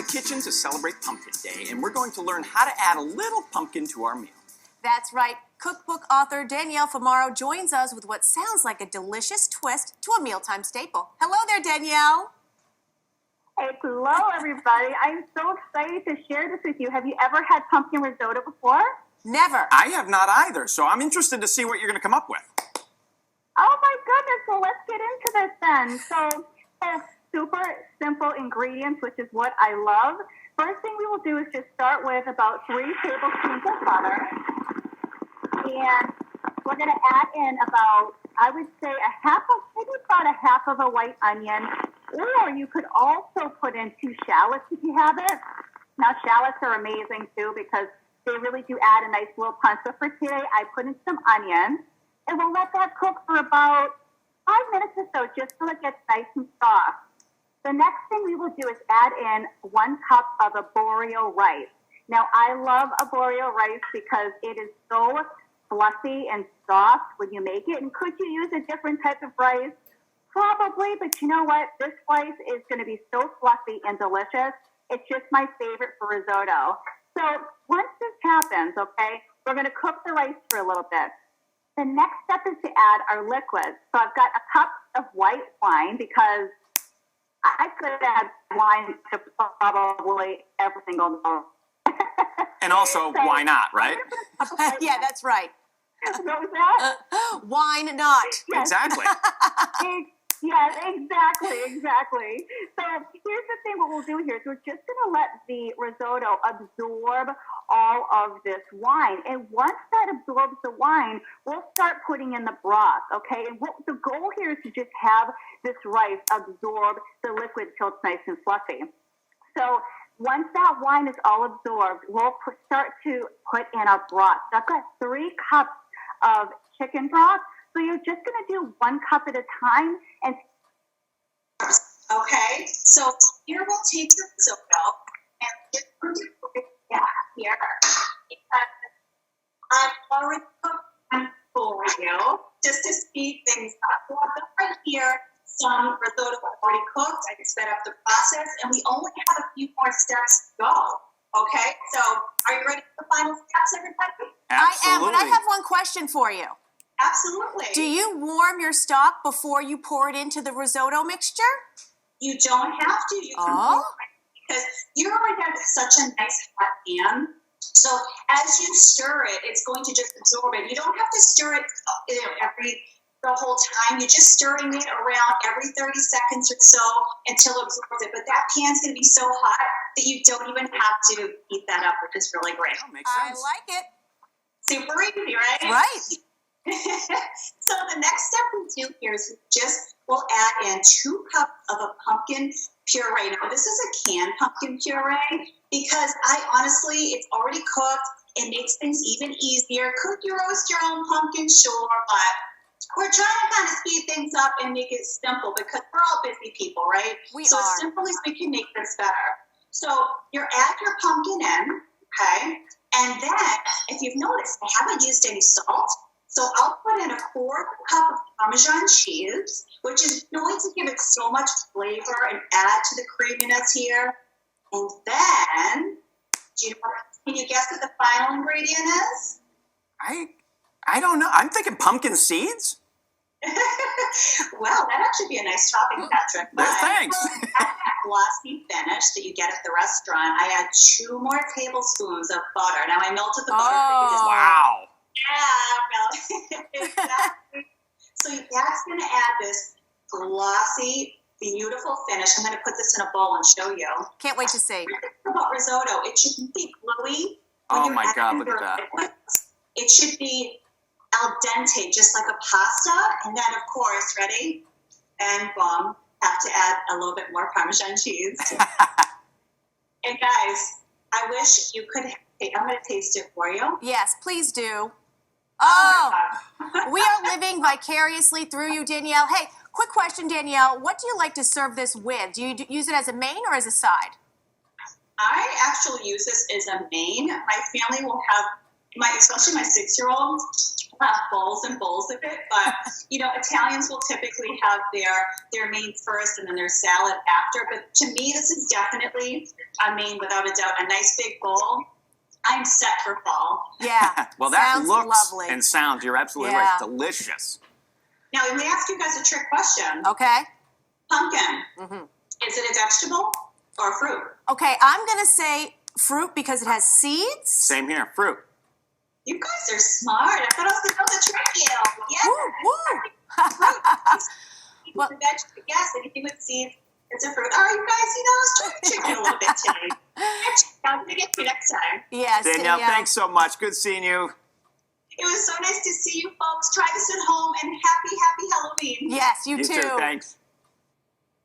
kitchen to celebrate Pumpkin Day, and we're going to learn how to add a little pumpkin to our meal. That's right. Cookbook author Danielle Famaro joins us with what sounds like a delicious twist to a mealtime staple. Hello there, Danielle. Hey, hello, everybody. I'm so excited to share this with you. Have you ever had pumpkin risotto before? Never. I have not either, so I'm interested to see what you're going to come up with. Oh, my goodness. Well, let's get into this then. So super simple ingredients, which is what I love. First thing we will do is just start with about 3 tablespoons of butter. And we're going to add in about, I would say, maybe about a half of a white onion. Or you could also put in 2 shallots if you have it. Now, shallots are amazing, too, because they really do add a nice little punch. So for today, I put in some onions. And we'll let that cook for about 5 minutes or so, just so it gets nice and soft. The next thing we will do is add in 1 cup of Arborio rice. Now, I love Arborio rice because it is so fluffy and soft when you make it. And could you use a different type of rice? Probably, but you know what? This rice is going to be so fluffy and delicious. It's just my favorite for risotto. So once this happens, okay, we're going to cook the rice for a little bit. The next step is to add our liquids. So I've got a cup of white wine because I could add wine to probably every single meal. And also, so, why not, right? Yeah, that's right. What was that? Wine not. Yes. Exactly. Yes, exactly. So here's the thing, what we'll do here is we're just going to let the risotto absorb all of this wine. And once that absorbs the wine, we'll start putting in the broth, okay? And the goal here is to just have this rice absorb the liquid till it's nice and fluffy. So once that wine is all absorbed, we'll start to put in our broth. So I've got 3 cups of chicken broth. So you're just going to do 1 cup at a time. And okay, so here we'll take the risotto and just put it here. Because I've already cooked one for you just to speed things up. So I've got right here some risotto already cooked. I can sped up the process, and we only have a few more steps to go. Okay, so are you ready for the final steps, everybody? Absolutely. I am, but I have one question for you. Absolutely. Do you warm your stock before you pour it into the risotto mixture? You don't have to. You can pour it because you already have such a nice hot pan. So as you stir it, it's going to just absorb it. You don't have to stir it the whole time. You're just stirring it around every 30 seconds or so until it absorbs it. But that pan's going to be so hot that you don't even have to heat that up, which is really great. That makes sense. I like it. Super easy, right? Right. So the next step we do here is we'll add in 2 cups of a pumpkin puree. Now this is a canned pumpkin puree because it's already cooked. It makes things even easier. Could you roast your own pumpkin? Sure, but we're trying to kind of speed things up and make it simple because we're all busy people, right? So as simple as we can make this better. So you add your pumpkin in, okay? And then, if you've noticed, I haven't used any salt. So I'll put in a 1/4 cup of parmesan cheese, which is going to give it so much flavor and add to the creaminess here. And then, can you guess what the final ingredient is? I don't know. I'm thinking pumpkin seeds. Well, that'd actually be a nice topping, Patrick. But thanks. That glossy finish that you get at the restaurant, I add 2 more tablespoons of butter. Now I melted the butter. Wow. Yeah, exactly. So that's going to add this glossy, beautiful finish. I'm going to put this in a bowl and show you. Can't wait to see. About risotto, it should be gluey. Oh my God, look at that. Liquids. It should be al dente, just like a pasta. And then, of course, ready? And boom, have to add a little bit more Parmesan cheese. And guys, I wish you could. I'm going to taste it for you. Yes, please do. Oh, we are living vicariously through you, Danielle. Hey, quick question, Danielle. What do you like to serve this with? Do you use it as a main or as a side? I actually use this as a main. My family will have, especially my 6-year-old, have bowls and bowls of it, but you know, Italians will typically have their mains first and then their salad after. But to me, this is definitely a main without a doubt. A nice big bowl. I'm set for fall. Yeah. Well, that sounds looks lovely. and sounds, you're absolutely Yeah. right, delicious. Now, let me ask you guys a trick question. Okay. Pumpkin. Mm-hmm. Is it a vegetable or a fruit? Okay, I'm gonna say fruit because it has seeds. Same here, fruit. You guys are smart. I thought I was going to know the trick, you. Yes. Woo, woo. Well, yes, anything with seeds, it's a fruit. All right, you guys, you know, I was trying to trick you a little bit today. I'm going to get you next time. Yes, Danielle, thanks so much. Good seeing you. It was so nice to see you folks. Try this at home and happy Halloween. Yes, you You too. too, thanks.